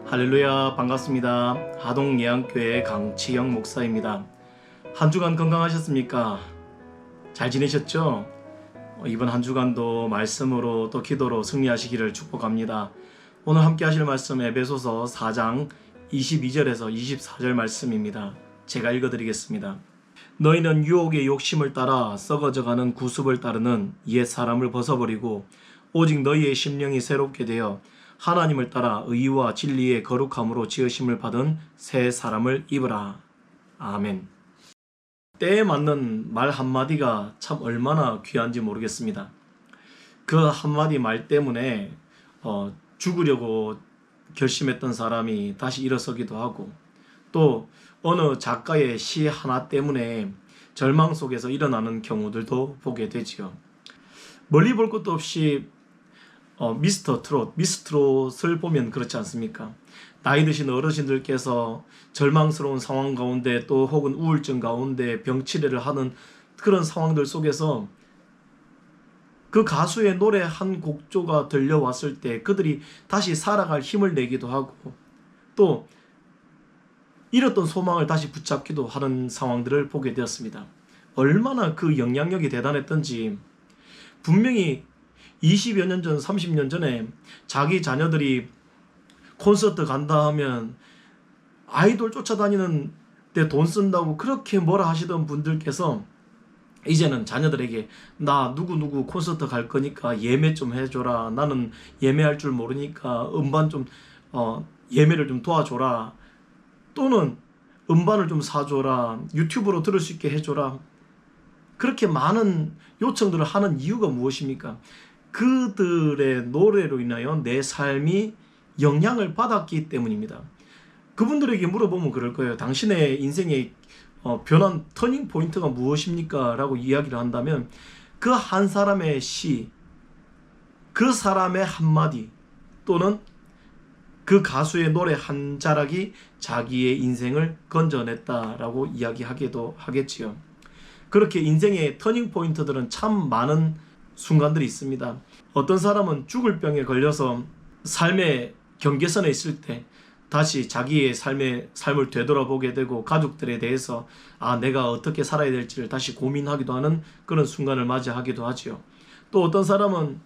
할렐루야, 반갑습니다. 하동예안교회 강치영 목사입니다. 한 주간 건강하셨습니까? 잘 지내셨죠? 이번 한 주간도 말씀으로 또 기도로 승리하시기를 축복합니다. 오늘 함께 하실 말씀 에베소서 4장 22절에서 24절 말씀입니다. 제가 읽어드리겠습니다. 너희는 유혹의 욕심을 따라 썩어져가는 구습을 따르는 옛 사람을 벗어버리고 오직 너희의 심령이 새롭게 되어 하나님을 따라 의와 진리의 거룩함으로 지으심을 받은 새 사람을 입으라. 아멘. 때에 맞는 말 한마디가 참 얼마나 귀한지 모르겠습니다. 그 한마디 말 때문에 죽으려고 결심했던 사람이 다시 일어서기도 하고, 또 어느 작가의 시 하나 때문에 절망 속에서 일어나는 경우들도 보게 되지요. 멀리 볼 것도 없이 미스트롯을 보면 그렇지 않습니까? 나이 드신 어르신들께서 절망스러운 상황 가운데 또 혹은 우울증 가운데 병치레를 하는 그런 상황들 속에서 그 가수의 노래 한 곡조가 들려왔을 때 그들이 다시 살아갈 힘을 내기도 하고, 또 잃었던 소망을 다시 붙잡기도 하는 상황들을 보게 되었습니다. 얼마나 그 영향력이 대단했던지, 분명히 20여 년 전, 30년 전에 자기 자녀들이 콘서트 간다 하면 아이돌 쫓아다니는 데 돈 쓴다고 그렇게 뭐라 하시던 분들께서 이제는 자녀들에게 나 누구누구 콘서트 갈 거니까 예매 좀 해줘라. 나는 예매할 줄 모르니까 음반 좀 예매를 좀 도와줘라. 또는 음반을 좀 사줘라. 유튜브로 들을 수 있게 해줘라. 그렇게 많은 요청들을 하는 이유가 무엇입니까? 그들의 노래로 인하여 내 삶이 영향을 받았기 때문입니다. 그분들에게 물어보면 그럴 거예요. 당신의 인생의 변한 터닝 포인트가 무엇입니까? 라고 이야기를 한다면 그 한 사람의 시, 그 사람의 한마디, 또는 그 가수의 노래 한 자락이 자기의 인생을 건져냈다라고 이야기하기도 하겠지요. 그렇게 인생의 터닝 포인트들은 참 많은 순간들이 있습니다. 어떤 사람은 죽을 병에 걸려서 삶의 경계선에 있을 때 다시 자기의 삶을 되돌아보게 되고 가족들에 대해서 내가 어떻게 살아야 될지를 다시 고민하기도 하는 그런 순간을 맞이하기도 하지요. 또 어떤 사람은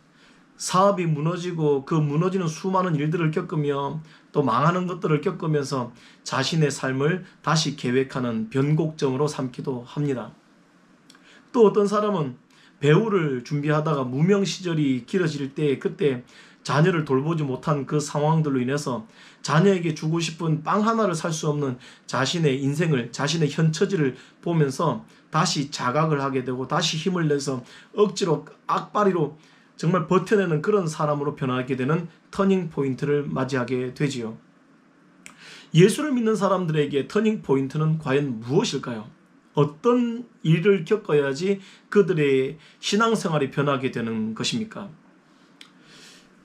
사업이 무너지고 그 무너지는 수많은 일들을 겪으며 또 망하는 것들을 겪으면서 자신의 삶을 다시 계획하는 변곡점으로 삼기도 합니다. 또 어떤 사람은 배우를 준비하다가 무명 시절이 길어질 때 그때 자녀를 돌보지 못한 그 상황들로 인해서 자녀에게 주고 싶은 빵 하나를 살 수 없는 자신의 인생을, 자신의 현처지를 보면서 다시 자각을 하게 되고 다시 힘을 내서 억지로 악바리로 정말 버텨내는 그런 사람으로 변하게 되는 터닝 포인트를 맞이하게 되지요. 예수를 믿는 사람들에게 터닝 포인트는 과연 무엇일까요? 어떤 일을 겪어야지 그들의 신앙생활이 변하게 되는 것입니까?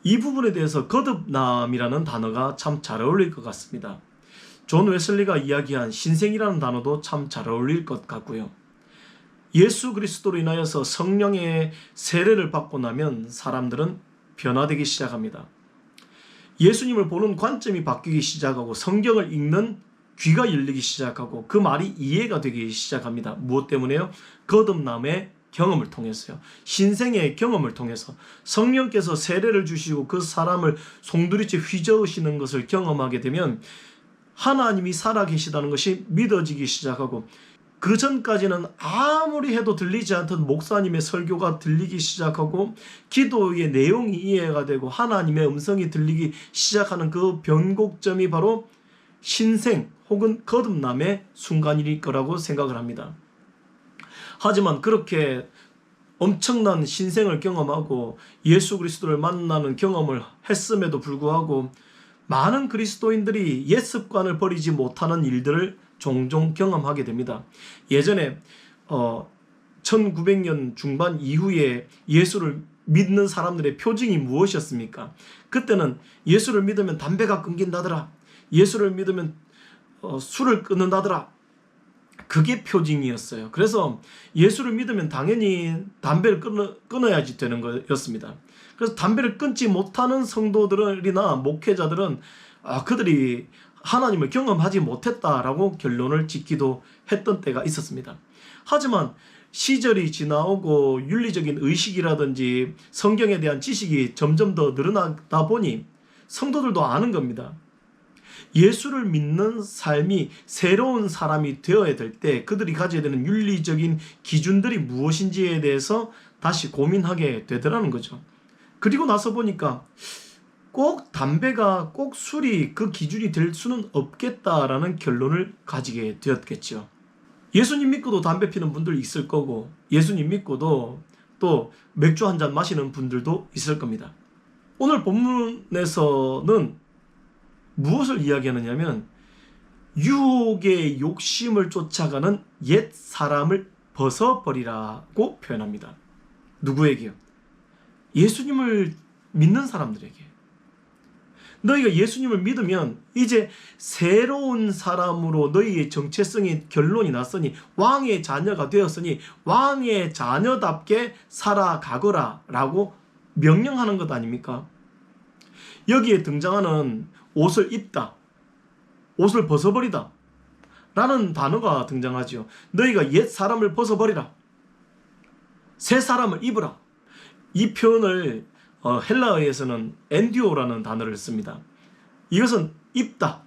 이 부분에 대해서 거듭남이라는 단어가 참 잘 어울릴 것 같습니다. 존 웨슬리가 이야기한 신생이라는 단어도 참 잘 어울릴 것 같고요. 예수 그리스도로 인하여서 성령의 세례를 받고 나면 사람들은 변화되기 시작합니다. 예수님을 보는 관점이 바뀌기 시작하고 성경을 읽는 귀가 열리기 시작하고 그 말이 이해가 되기 시작합니다. 무엇 때문에요? 거듭남의 경험을 통해서요. 신생의 경험을 통해서 성령께서 세례를 주시고 그 사람을 송두리째 휘저으시는 것을 경험하게 되면 하나님이 살아계시다는 것이 믿어지기 시작하고, 그 전까지는 아무리 해도 들리지 않던 목사님의 설교가 들리기 시작하고 기도의 내용이 이해가 되고 하나님의 음성이 들리기 시작하는 그 변곡점이 바로 신생 혹은 거듭남의 순간일 거라고 생각을 합니다. 하지만 그렇게 엄청난 신생을 경험하고 예수 그리스도를 만나는 경험을 했음에도 불구하고 많은 그리스도인들이 옛 습관을 버리지 못하는 일들을 종종 경험하게 됩니다. 예전에 1900년 중반 이후에 예수를 믿는 사람들의 표징이 무엇이었습니까? 그때는 예수를 믿으면 담배가 끊긴다더라. 예수를 믿으면 술을 끊는다더라. 그게 표징이었어요. 그래서 예수를 믿으면 당연히 담배를 끊어야지 되는 거였습니다. 그래서 담배를 끊지 못하는 성도들이나 목회자들은 그들이 하나님을 경험하지 못했다라고 결론을 짓기도 했던 때가 있었습니다. 하지만 시절이 지나오고 윤리적인 의식이라든지 성경에 대한 지식이 점점 더 늘어나다 보니 성도들도 아는 겁니다. 예수를 믿는 삶이 새로운 사람이 되어야 될 때 그들이 가져야 되는 윤리적인 기준들이 무엇인지에 대해서 다시 고민하게 되더라는 거죠. 그리고 나서 보니까 꼭 담배가 꼭 술이 그 기준이 될 수는 없겠다라는 결론을 가지게 되었겠죠. 예수님 믿고도 담배 피는 분들 있을 거고 예수님 믿고도 또 맥주 한 잔 마시는 분들도 있을 겁니다. 오늘 본문에서는 무엇을 이야기하느냐면 유혹의 욕심을 쫓아가는 옛 사람을 벗어버리라고 표현합니다. 누구에게요? 예수님을 믿는 사람들에게. 너희가 예수님을 믿으면 이제 새로운 사람으로 너희의 정체성이 결론이 났으니 왕의 자녀가 되었으니 왕의 자녀답게 살아가거라 라고 명령하는 것 아닙니까? 여기에 등장하는 옷을 입다, 옷을 벗어버리다 라는 단어가 등장하죠. 너희가 옛 사람을 벗어버리라, 새 사람을 입으라. 이 표현을 헬라어에서는 엔디오라는 단어를 씁니다. 이것은 입다,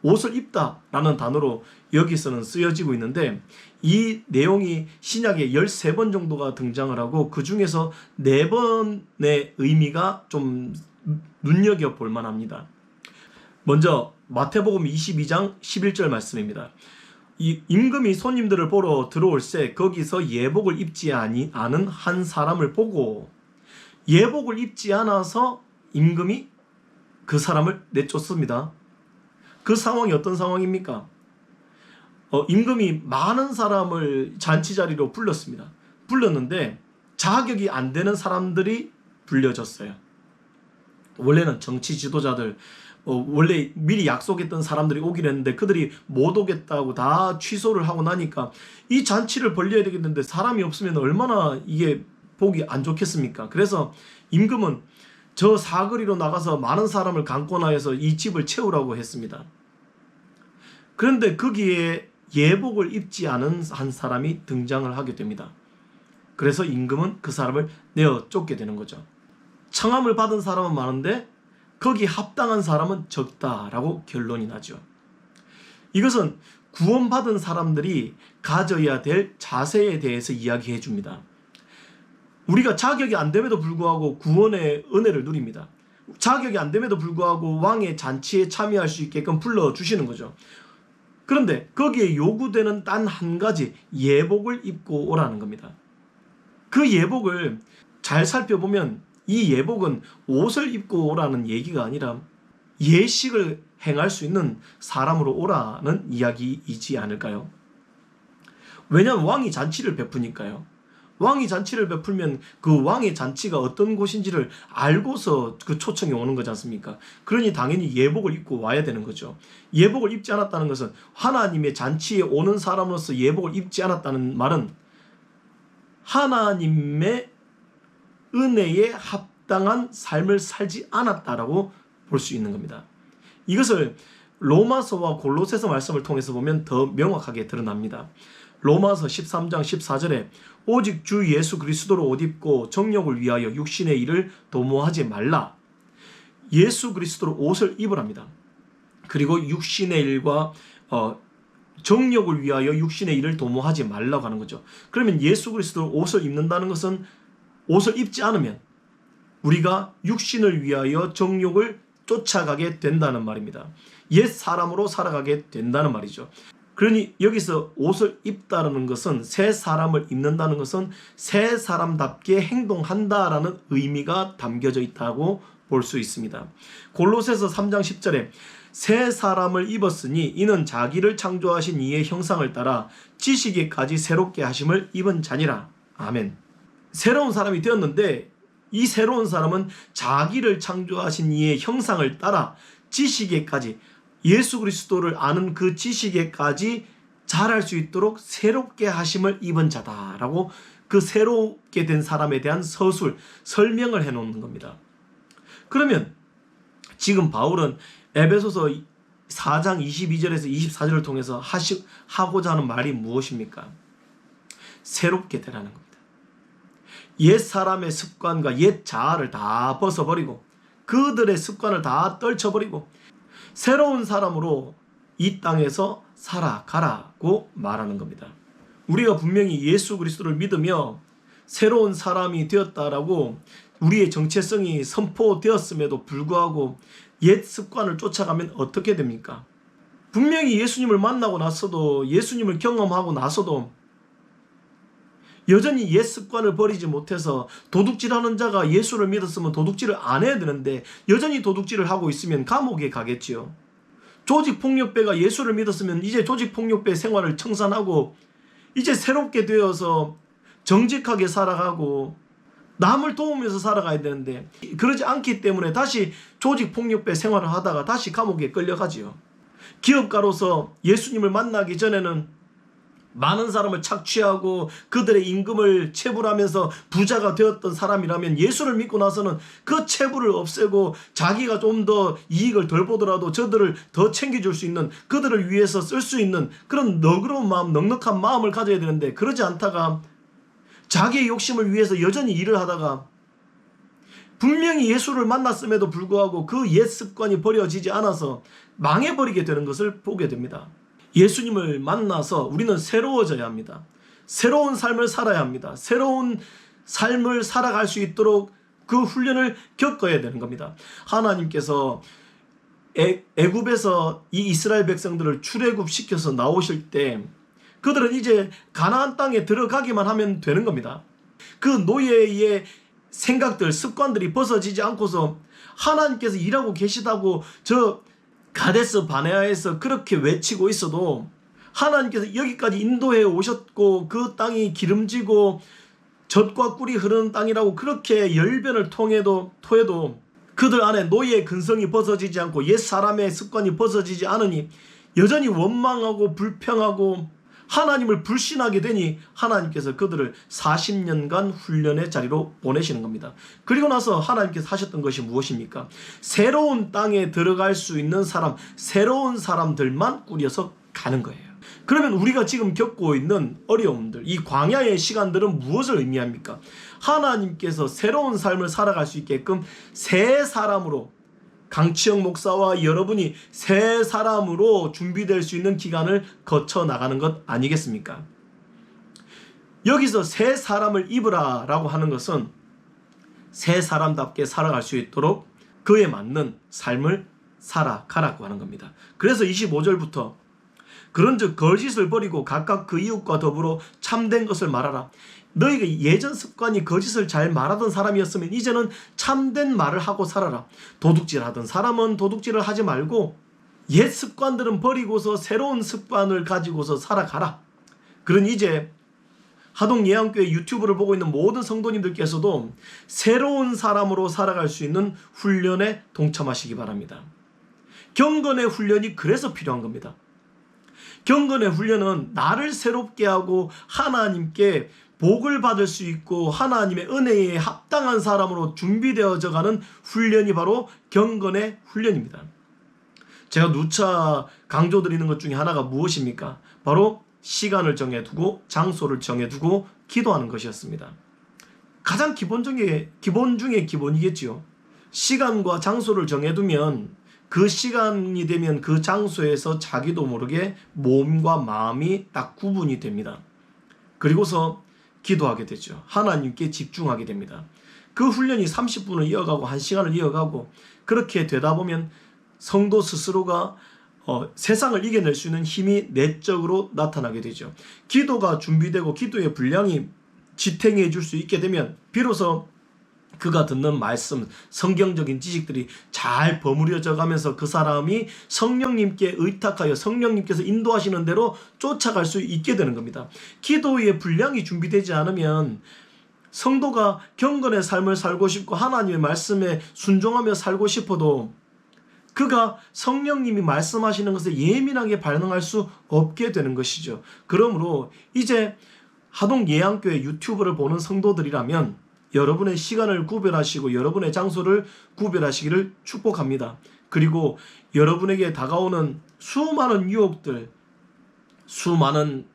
옷을 입다 라는 단어로 여기서는 쓰여지고 있는데 이 내용이 신약에 13번 정도가 등장을 하고 그 중에서 4번의 의미가 좀 눈여겨볼 만합니다. 먼저 마태복음 22장 11절 말씀입니다. 이 임금이 손님들을 보러 들어올새 거기서 예복을 입지 않은 한 사람을 보고 예복을 입지 않아서 임금이 그 사람을 내쫓습니다. 그 상황이 어떤 상황입니까? 임금이 많은 사람을 잔치 자리로 불렀습니다. 불렀는데 자격이 안 되는 사람들이 불려졌어요. 원래는 정치 지도자들, 원래 미리 약속했던 사람들이 오기로 했는데 그들이 못 오겠다고 다 취소를 하고 나니까 이 잔치를 벌려야 되겠는데 사람이 없으면 얼마나 이게 보기 안 좋겠습니까? 그래서 임금은 저 사거리로 나가서 많은 사람을 강권하여서 이 집을 채우라고 했습니다. 그런데 거기에 예복을 입지 않은 한 사람이 등장을 하게 됩니다. 그래서 임금은 그 사람을 내어 쫓게 되는 거죠. 청함을 받은 사람은 많은데 거기 합당한 사람은 적다라고 결론이 나죠. 이것은 구원받은 사람들이 가져야 될 자세에 대해서 이야기해 줍니다. 우리가 자격이 안 됨에도 불구하고 구원의 은혜를 누립니다. 자격이 안 됨에도 불구하고 왕의 잔치에 참여할 수 있게끔 불러주시는 거죠. 그런데 거기에 요구되는 단 한 가지, 예복을 입고 오라는 겁니다. 그 예복을 잘 살펴보면 이 예복은 옷을 입고 오라는 얘기가 아니라 예식을 행할 수 있는 사람으로 오라는 이야기이지 않을까요? 왜냐하면 왕이 잔치를 베푸니까요. 왕이 잔치를 베풀면 그 왕의 잔치가 어떤 곳인지를 알고서 그 초청이 오는 거지 않습니까? 그러니 당연히 예복을 입고 와야 되는 거죠. 예복을 입지 않았다는 것은 하나님의 잔치에 오는 사람으로서 예복을 입지 않았다는 말은 하나님의 은혜에 합당한 삶을 살지 않았다라고 볼 수 있는 겁니다. 이것을 로마서와 골로새서 말씀을 통해서 보면 더 명확하게 드러납니다. 로마서 13장 14절에 오직 주 예수 그리스도로 옷 입고 정욕을 위하여 육신의 일을 도모하지 말라. 예수 그리스도로 옷을 입으랍니다. 그리고 육신의 일과 정욕을 위하여 육신의 일을 도모하지 말라고 하는 거죠. 그러면 예수 그리스도로 옷을 입는다는 것은 옷을 입지 않으면 우리가 육신을 위하여 정욕을 쫓아가게 된다는 말입니다. 옛 사람으로 살아가게 된다는 말이죠. 그러니 여기서 옷을 입다라는 것은 새 사람을 입는다는 것은 새 사람답게 행동한다라는 의미가 담겨져 있다고 볼 수 있습니다. 골로새서 3장 10절에 새 사람을 입었으니 이는 자기를 창조하신 이의 형상을 따라 지식에까지 새롭게 하심을 입은 자니라. 아멘. 새로운 사람이 되었는데 이 새로운 사람은 자기를 창조하신 이의 형상을 따라 지식에까지, 예수 그리스도를 아는 그 지식에까지 자랄 수 있도록 새롭게 하심을 입은 자다라고 그 새롭게 된 사람에 대한 설명을 해놓는 겁니다. 그러면 지금 바울은 에베소서 4장 22절에서 24절을 통해서 하고자 하는 말이 무엇입니까? 새롭게 되라는 겁니다. 옛 사람의 습관과 옛 자아를 다 벗어버리고 그들의 습관을 다 떨쳐버리고 새로운 사람으로 이 땅에서 살아가라고 말하는 겁니다. 우리가 분명히 예수 그리스도를 믿으며 새로운 사람이 되었다라고 우리의 정체성이 선포되었음에도 불구하고 옛 습관을 쫓아가면 어떻게 됩니까? 분명히 예수님을 만나고 나서도 예수님을 경험하고 나서도 여전히 옛 습관을 버리지 못해서 도둑질하는 자가 예수를 믿었으면 도둑질을 안 해야 되는데 여전히 도둑질을 하고 있으면 감옥에 가겠지요. 조직폭력배가 예수를 믿었으면 이제 조직폭력배 생활을 청산하고 이제 새롭게 되어서 정직하게 살아가고 남을 도우면서 살아가야 되는데 그러지 않기 때문에 다시 조직폭력배 생활을 하다가 다시 감옥에 끌려가지요. 기업가로서 예수님을 만나기 전에는 많은 사람을 착취하고 그들의 임금을 체불하면서 부자가 되었던 사람이라면 예수를 믿고 나서는 그 체불을 없애고 자기가 좀 더 이익을 덜 보더라도 저들을 더 챙겨줄 수 있는 그들을 위해서 쓸 수 있는 그런 너그러운 마음, 넉넉한 마음을 가져야 되는데 그러지 않다가 자기의 욕심을 위해서 여전히 일을 하다가 분명히 예수를 만났음에도 불구하고 그 옛 습관이 버려지지 않아서 망해버리게 되는 것을 보게 됩니다. 예수님을 만나서 우리는 새로워져야 합니다. 새로운 삶을 살아야 합니다. 새로운 삶을 살아갈 수 있도록 그 훈련을 겪어야 되는 겁니다. 하나님께서 애굽에서 이 이스라엘 백성들을 출애굽시켜서 나오실 때 그들은 이제 가나안 땅에 들어가기만 하면 되는 겁니다. 그 노예의 생각들, 습관들이 벗어지지 않고서 하나님께서 일하고 계시다고 저 가데스 바네아에서 그렇게 외치고 있어도 하나님께서 여기까지 인도해 오셨고 그 땅이 기름지고 젖과 꿀이 흐르는 땅이라고 그렇게 열변을 토해도 그들 안에 노예의 근성이 벗어지지 않고 옛 사람의 습관이 벗어지지 않으니 여전히 원망하고 불평하고 하나님을 불신하게 되니 하나님께서 그들을 40년간 훈련의 자리로 보내시는 겁니다. 그리고 나서 하나님께서 하셨던 것이 무엇입니까? 새로운 땅에 들어갈 수 있는 사람, 새로운 사람들만 꾸려서 가는 거예요. 그러면 우리가 지금 겪고 있는 어려움들, 이 광야의 시간들은 무엇을 의미합니까? 하나님께서 새로운 삶을 살아갈 수 있게끔 새 사람으로 강치영 목사와 여러분이 새 사람으로 준비될 수 있는 기간을 거쳐 나가는 것 아니겠습니까? 여기서 새 사람을 입으라 라고 하는 것은 새 사람답게 살아갈 수 있도록 그에 맞는 삶을 살아가라고 하는 겁니다. 그래서 25절부터 그런즉 거짓을 버리고 각각 그 이웃과 더불어 참된 것을 말하라. 너희가 예전 습관이 거짓을 잘 말하던 사람이었으면 이제는 참된 말을 하고 살아라. 도둑질하던 사람은 도둑질을 하지 말고 옛 습관들은 버리고서 새로운 습관을 가지고서 살아가라. 그러니 이제 하동 예안교회 유튜브를 보고 있는 모든 성도님들께서도 새로운 사람으로 살아갈 수 있는 훈련에 동참하시기 바랍니다. 경건의 훈련이 그래서 필요한 겁니다. 경건의 훈련은 나를 새롭게 하고 하나님께 복을 받을 수 있고 하나님의 은혜에 합당한 사람으로 준비되어져 가는 훈련이 바로 경건의 훈련입니다. 제가 누차 강조드리는 것 중에 하나가 무엇입니까? 바로 시간을 정해두고 장소를 정해두고 기도하는 것이었습니다. 가장 기본 중에 기본이겠지요. 시간과 장소를 정해두면 그 시간이 되면 그 장소에서 자기도 모르게 몸과 마음이 딱 구분이 됩니다. 그리고서 기도하게 되죠. 하나님께 집중하게 됩니다. 그 훈련이 30분을 이어가고 1시간을 이어가고 그렇게 되다 보면 성도 스스로가 세상을 이겨낼 수 있는 힘이 내적으로 나타나게 되죠. 기도가 준비되고 기도의 분량이 지탱해 줄 수 있게 되면 비로소 그가 듣는 말씀, 성경적인 지식들이 잘 버무려져 가면서 그 사람이 성령님께 의탁하여 성령님께서 인도하시는 대로 쫓아갈 수 있게 되는 겁니다. 기도의 분량이 준비되지 않으면 성도가 경건의 삶을 살고 싶고 하나님의 말씀에 순종하며 살고 싶어도 그가 성령님이 말씀하시는 것에 예민하게 반응할 수 없게 되는 것이죠. 그러므로 이제 하동 예안교회 유튜브를 보는 성도들이라면 여러분의 시간을 구별하시고 여러분의 장소를 구별하시기를 축복합니다. 그리고 여러분에게 다가오는 수많은 유혹들, 수많은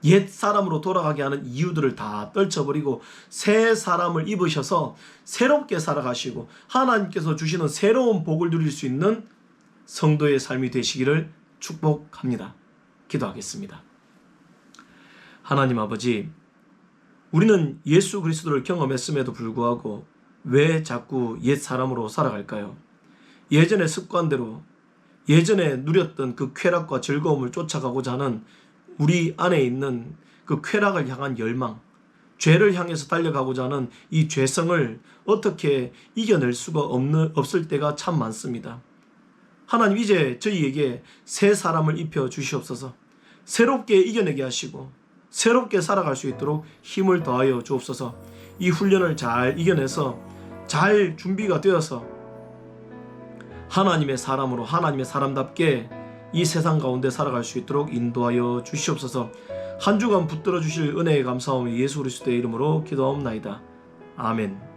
옛 사람으로 돌아가게 하는 이유들을 다 떨쳐버리고 새 사람을 입으셔서 새롭게 살아가시고 하나님께서 주시는 새로운 복을 누릴 수 있는 성도의 삶이 되시기를 축복합니다. 기도하겠습니다. 하나님 아버지, 우리는 예수 그리스도를 경험했음에도 불구하고 왜 자꾸 옛 사람으로 살아갈까요? 예전의 습관대로, 예전에 누렸던 그 쾌락과 즐거움을 쫓아가고자 하는 우리 안에 있는 그 쾌락을 향한 열망, 죄를 향해서 달려가고자 하는 이 죄성을 어떻게 이겨낼 수가 없을 때가 참 많습니다. 하나님, 이제 저희에게 새 사람을 입혀 주시옵소서. 새롭게 이겨내게 하시고 새롭게 살아갈 수 있도록 힘을 더하여 주옵소서. 이 훈련을 잘 이겨내서 잘 준비가 되어서 하나님의 사람으로, 하나님의 사람답게 이 세상 가운데 살아갈 수 있도록 인도하여 주시옵소서. 한 주간 붙들어 주실 은혜에 감사하며 예수 그리스도의 이름으로 기도하옵나이다. 아멘.